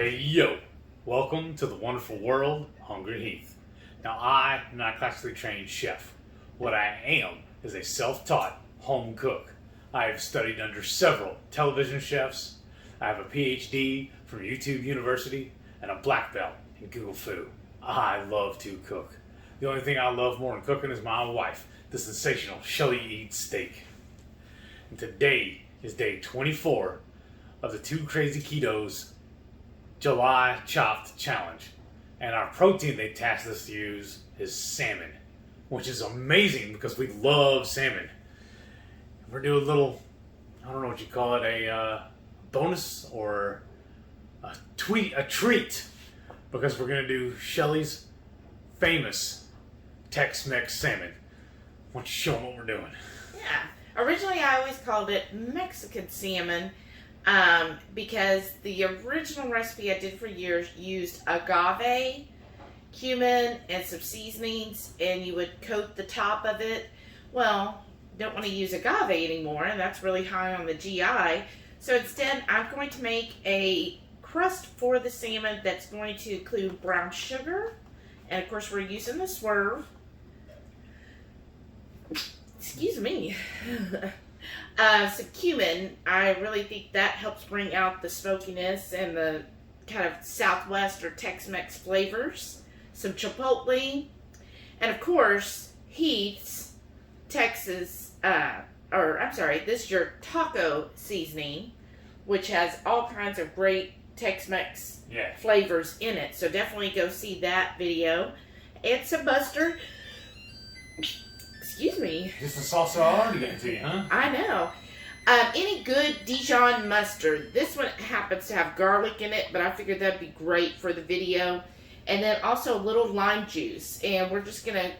Hey yo, welcome to the wonderful world, Hungry Heath. Now I am not a classically trained chef. What I am is a self-taught home cook. I have studied under several television chefs. I have a PhD from YouTube University and a black belt in Google Food. I love to cook. The only thing I love more than cooking is my wife, the sensational Shelly Eats Steak. And today is day 24 of the Two Crazy Ketos July Chopped Challenge. And our protein they tasked us to use is salmon, which is amazing because we love salmon. We're doing a little, I don't know what you call it, a bonus or a treat, because we're going to do Shelly's famous Tex-Mex salmon. Why don't you show them what we're doing? Yeah. Originally, I always called it Mexican salmon because the original recipe I did for years used agave, cumin, and some seasonings, and you would coat the top of it. Well, don't want to use agave anymore, and that's really high on the GI. So instead, I'm going to make a crust for the salmon that's going to include brown sugar, and of course, we're using the swerve. Excuse me. So cumin, I really think that helps bring out the smokiness and the kind of Southwest or Tex-Mex flavors. Some chipotle, and of course, Heath's Texas, this is your taco seasoning, which has all kinds of great Tex-Mex flavors in it. So definitely go see that video. And some mustard. Excuse me. Just the salsa already getting to you, huh? I know. Any good Dijon mustard. This one happens to have garlic in it, but I figured that'd be great for the video. And then also a little lime juice. And we're just going to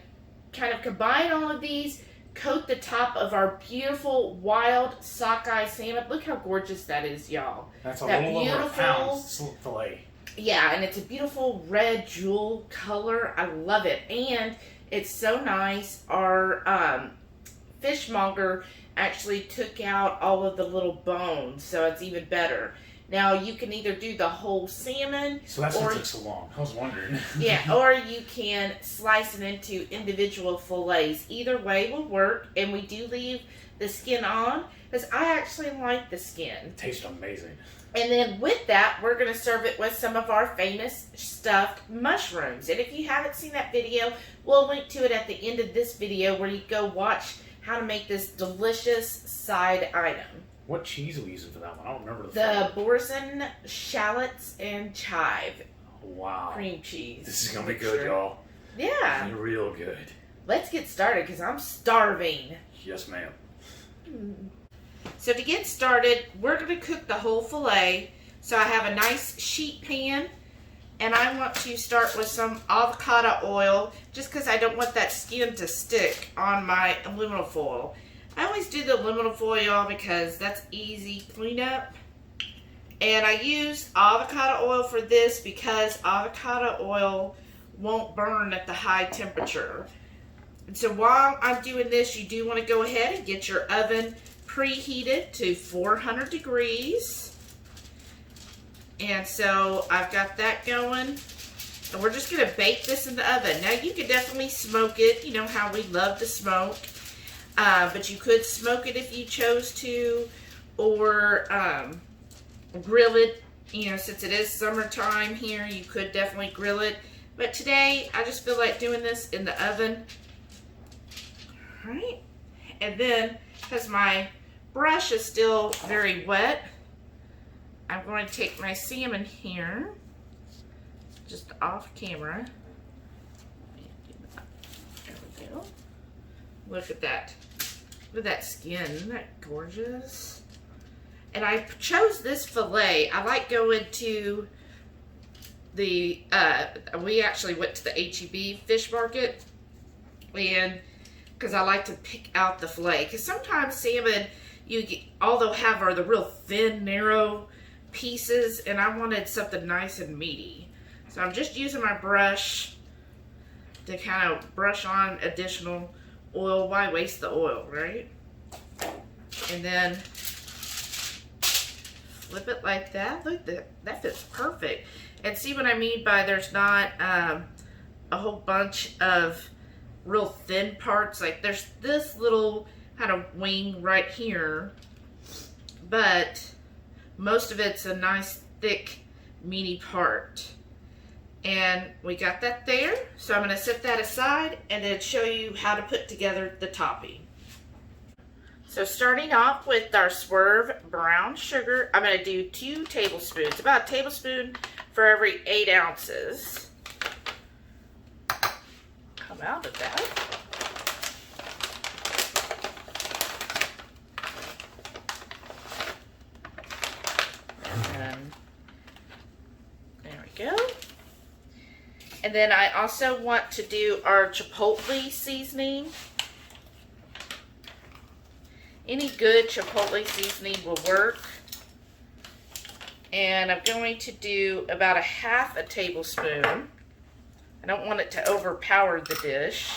kind of combine all of these, coat the top of our beautiful wild sockeye salmon. Look how gorgeous that is, y'all. That's a little over a pound fillet. Yeah, and it's a beautiful red jewel color. I love it. And it's so nice. Our fishmonger actually took out all of the little bones, so it's even better. Now, you can either do the whole salmon. So that's what took so long. I was wondering. Yeah, or you can slice it into individual fillets. Either way will work, and we do leave the skin on, because I actually like the skin. It tastes amazing. And then with that, we're going to serve it with some of our famous stuffed mushrooms. And if you haven't seen that video, we'll link to it at the end of this video where you go watch how to make this delicious side item. What cheese are we using for that one? I don't remember the Boursin, shallots, and chive. Wow. Cream cheese. This is going to be good, y'all. Yeah. Real good. Let's get started because I'm starving. Yes, ma'am. So to get started, we're going to cook the whole fillet. So I have a nice sheet pan, and I want to start with some avocado oil just because I don't want that skin to stick on my aluminum foil. I always do the aluminum foil because that's easy cleanup. And I use avocado oil for this because avocado oil won't burn at the high temperature. And so while I'm doing this, you do want to go ahead and get your oven preheated to 400 degrees. And so I've got that going. And we're just going to bake this in the oven. Now you can definitely smoke it. You know how we love to smoke. But you could smoke it if you chose to, or grill it. You know, since it is summertime here, you could definitely grill it. But today, I just feel like doing this in the oven. All right. And then, because my brush is still very wet, I'm going to take my salmon here, just off camera. There we go. Look at that. Look at that skin. Isn't that gorgeous? And I chose this fillet. I like going to the, we actually went to the H-E-B fish market, and because I like to pick out the fillet. Because sometimes salmon, you get, all they'll have are the real thin, narrow pieces, and I wanted something nice and meaty. So I'm just using my brush to kind of brush on additional oil. Why waste the oil, right? And then flip it like that. Look, that fits perfect. And see what I mean by there's not a whole bunch of real thin parts. Like there's this little kind of wing right here, but most of it's a nice thick meaty part. And we got that there, so I'm going to set that aside and then show you how to put together the topping. So starting off with our Swerve brown sugar, I'm going to do 2 tablespoons, about a tablespoon for every 8 ounces. Come out of that. And there we go. And then I also want to do our chipotle seasoning. Any good chipotle seasoning will work. And I'm going to do about a half a tablespoon. I don't want it to overpower the dish.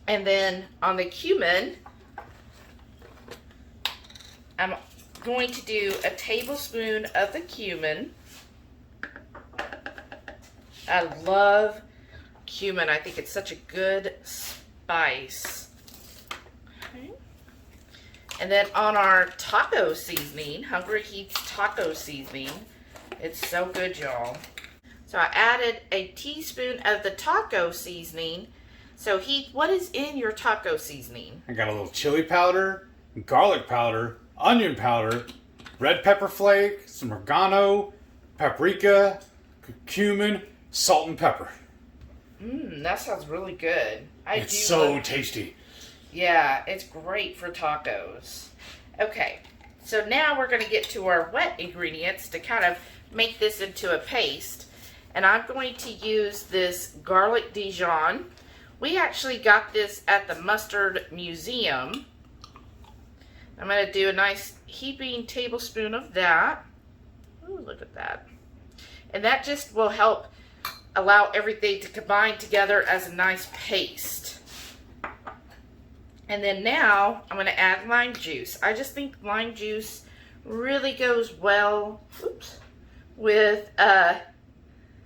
And then on the cumin, I'm going to do a tablespoon of the cumin. I love cumin. I think it's such a good spice. Okay. And then on our taco seasoning, Hungry Heat's taco seasoning, it's so good, y'all. So I added a teaspoon of the taco seasoning. So Heath, what is in your taco seasoning? I got a little chili powder, garlic powder, onion powder, red pepper flake, some oregano, paprika, cumin, salt and pepper. That sounds really good. It's so tasty. Yeah, it's great for tacos. Okay, so now we're going to get to our wet ingredients to kind of make this into a paste. And I'm going to use this garlic Dijon. We actually got this at the Mustard Museum. I'm going to do a nice heaping tablespoon of that. Ooh, look at that. And that just will help allow everything to combine together as a nice paste. And then now I'm going to add lime juice. I just think lime juice really goes well with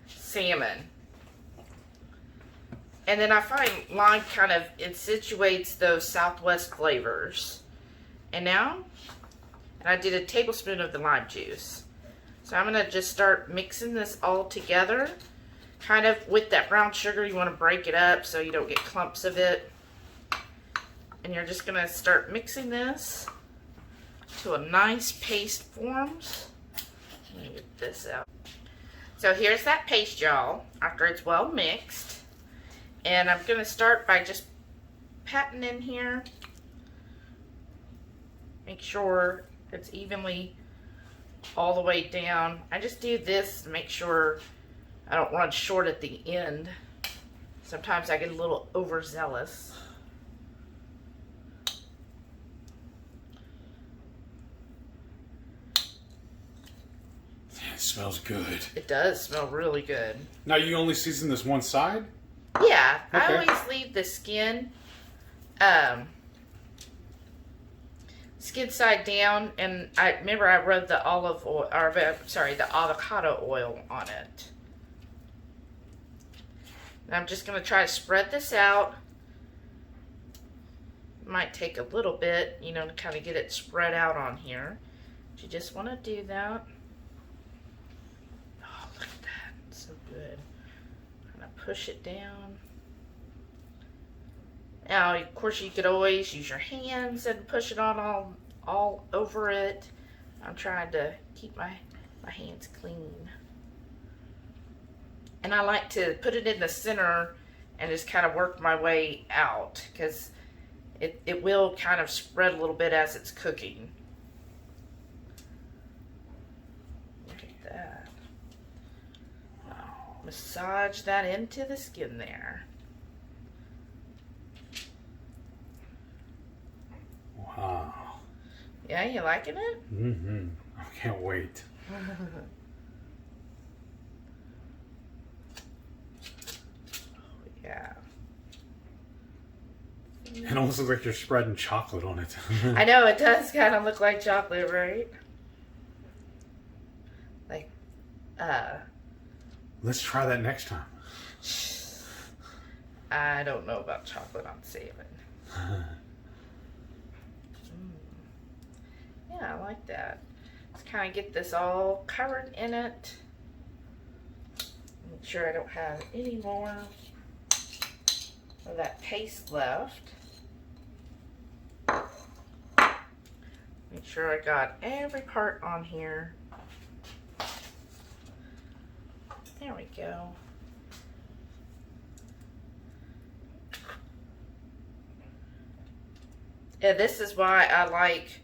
salmon. And then I find lime kind of accentuates those Southwest flavors. And now, I did a tablespoon of the lime juice. So I'm going to just start mixing this all together. Kind of with that brown sugar, you want to break it up so you don't get clumps of it. And you're just going to start mixing this to a nice paste forms. Let me get this out. So here's that paste, y'all, after it's well mixed. And I'm going to start by just patting in here. Make sure it's evenly all the way down. I just do this to make sure I don't run short at the end. Sometimes I get a little overzealous. It smells good. It does smell really good. Now you only season this one side? Yeah, okay. I always leave the skin side down, and I remember I rubbed the olive oil, or sorry, the avocado oil on it. And I'm just going to try to spread this out. Might take a little bit, you know, to kind of get it spread out on here. But you just want to do that. Oh, look at that. It's so good. Kind of push it down. Now, of course, you could always use your hands and push it on all over it. I'm trying to keep my hands clean. And I like to put it in the center and just kind of work my way out, because it will kind of spread a little bit as it's cooking. Look at that. Oh, massage that into the skin there. Wow. Yeah, you liking it? Mm-hmm. I can't wait. Yeah. It almost looks like you're spreading chocolate on it. I know, it does kind of look like chocolate, right? Let's try that next time. I don't know about chocolate on salmon. Yeah, I like that. Let's kind of get this all covered in it. Make sure I don't have any more of that paste left. Make sure I got every part on here. There we go. Yeah, this is why I like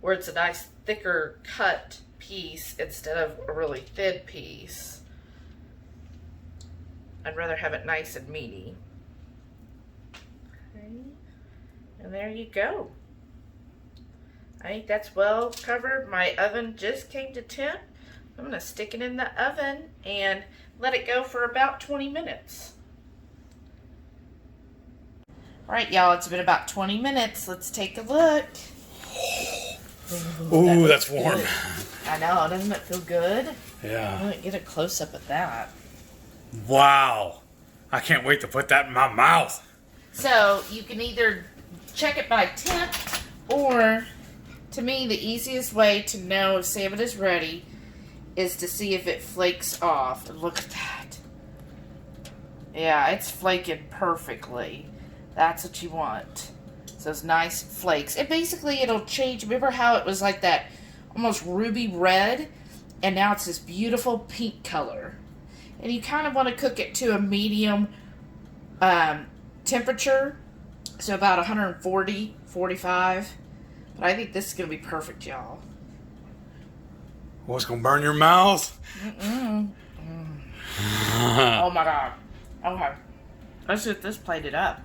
where it's a nice thicker cut piece instead of a really thin piece. I'd rather have it nice and meaty. Okay. And there you go. I think that's well covered. My oven just came to temp. I'm going to stick it in the oven and let it go for about 20 minutes. All right, y'all, it's been about 20 minutes. Let's take a look. Ooh, that's warm. Good. I know, doesn't it feel good? Yeah. I'm going to get a close-up of that. Wow. I can't wait to put that in my mouth. So, you can either check it by temp, or, to me, the easiest way to know if salmon is ready is to see if it flakes off. And look at that. Yeah, it's flaking perfectly. That's what you want. So those nice flakes. And basically it'll change. Remember how it was like that almost ruby red? And now it's this beautiful pink color. And you kind of want to cook it to a medium temperature. So about 140, 45. But I think this is going to be perfect, y'all. What's going to burn your mouth? Oh my God. Okay. Let's get this plated up.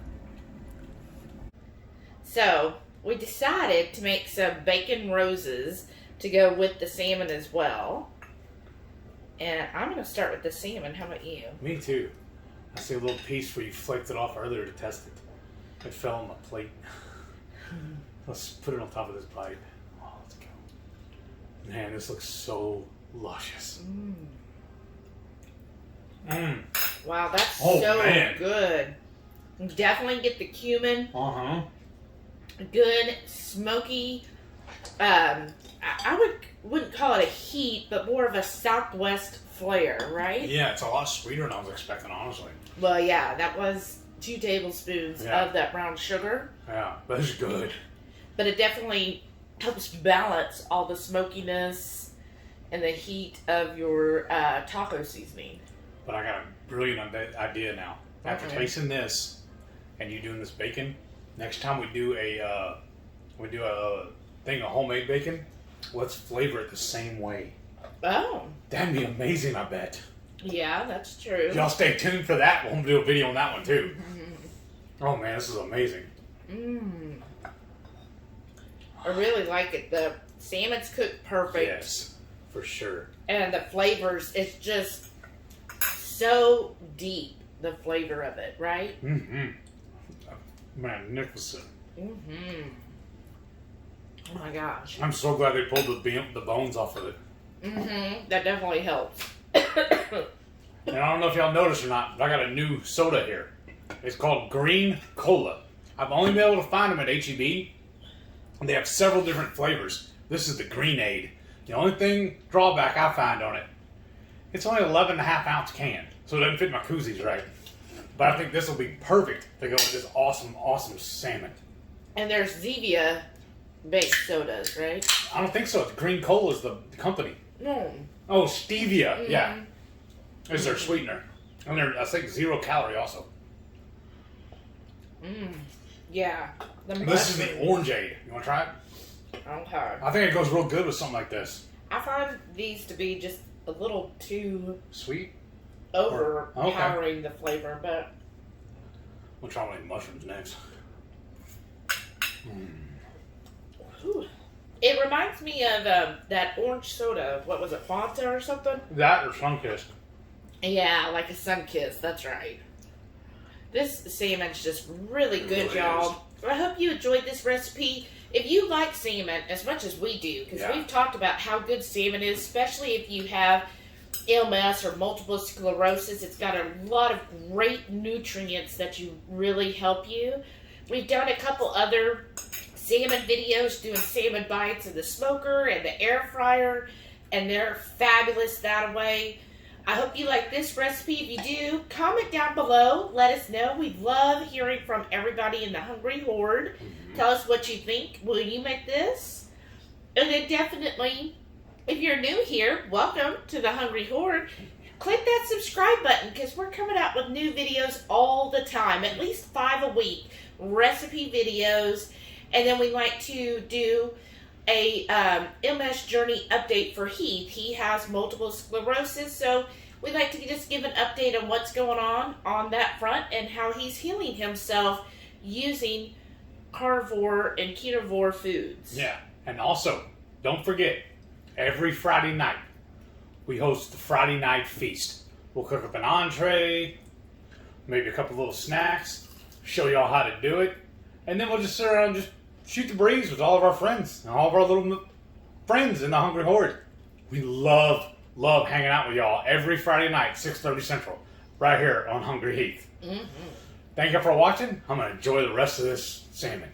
So, we decided to make some bacon roses to go with the salmon as well. And I'm going to start with the salmon. How about you? Me too. I see a little piece where you flaked it off earlier to test it. It fell on my plate. Let's put it on top of this bite. Oh, let's go. Man, this looks so luscious. Wow, that's so man. Good. Definitely get the cumin. Good, smoky. I wouldn't call it a heat, but more of a Southwest flair, right? Yeah, it's a lot sweeter than I was expecting, honestly. Well, yeah, that was 2 tablespoons of that brown sugar. Yeah, but it's good. But it definitely helps balance all the smokiness and the heat of your taco seasoning. But I got a brilliant idea now. After tasting this and you doing this bacon, next time we do a thing of homemade bacon, let's flavor it the same way. Oh. That'd be amazing, I bet. Yeah, that's true. Y'all stay tuned for that. We'll do a video on that one too. Oh man, this is amazing. I really like it. The salmon's cooked perfect. Yes, for sure. And the flavors, it's just so deep, the flavor of it, right? Magnificent. Oh my gosh. I'm so glad they pulled the bones off of it. That definitely helps. And I don't know if y'all noticed or not, but I got a new soda here. It's called Green Cola. I've only been able to find them at H-E-B. And they have several different flavors. This is the Greenade. The only drawback I find on it, it's only an 11.5-ounce can. So it doesn't fit my koozies right. But I think this will be perfect to go with this awesome, awesome salmon. And there's Zevia-based sodas, right? I don't think so. It's Green Cola is the company. No. Oh, stevia. Yeah. This is their sweetener. And they're, I think, 0 calorie also. Yeah. This is the Orangeade. You want to try it? Okay. I think it goes real good with something like this. I find these to be just a little too sweet, overpowering the flavor, but we'll try one of the mushrooms next. It reminds me of that orange soda. What was it, Fanta or something? That or Sunkist. Yeah, like a Sunkist. That's right. This salmon's just really good, y'all. I hope you enjoyed this recipe. If you like salmon as much as we do, because we've talked about how good salmon is, especially if you have MS or multiple sclerosis. It's got a lot of great nutrients that you really help you. We've done a couple other salmon videos doing salmon bites in the smoker and the air fryer, and they're fabulous that way. I hope you like this recipe. If you do, comment down below. Let us know. We love hearing from everybody in the Hungry Horde. Tell us what you think. Will you make this? And then definitely, if you're new here, welcome to the Hungry Horde. Click that subscribe button because we're coming out with new videos all the time, at least 5 a week, recipe videos. And then we like to do a MS journey update for Heath. He has multiple sclerosis, so we like to just give an update on what's going on that front and how he's healing himself using carnivore and ketovore foods. Yeah, and also, don't forget, every Friday night, we host the Friday Night Feast. We'll cook up an entree, maybe a couple little snacks, show y'all how to do it, and then we'll just sit around and just shoot the breeze with all of our friends and all of our little friends in the Hungry Horde. We love hanging out with y'all every Friday night, 6:30 Central, right here on Hungry Heath. Thank you for watching. I'm going to enjoy the rest of this salmon.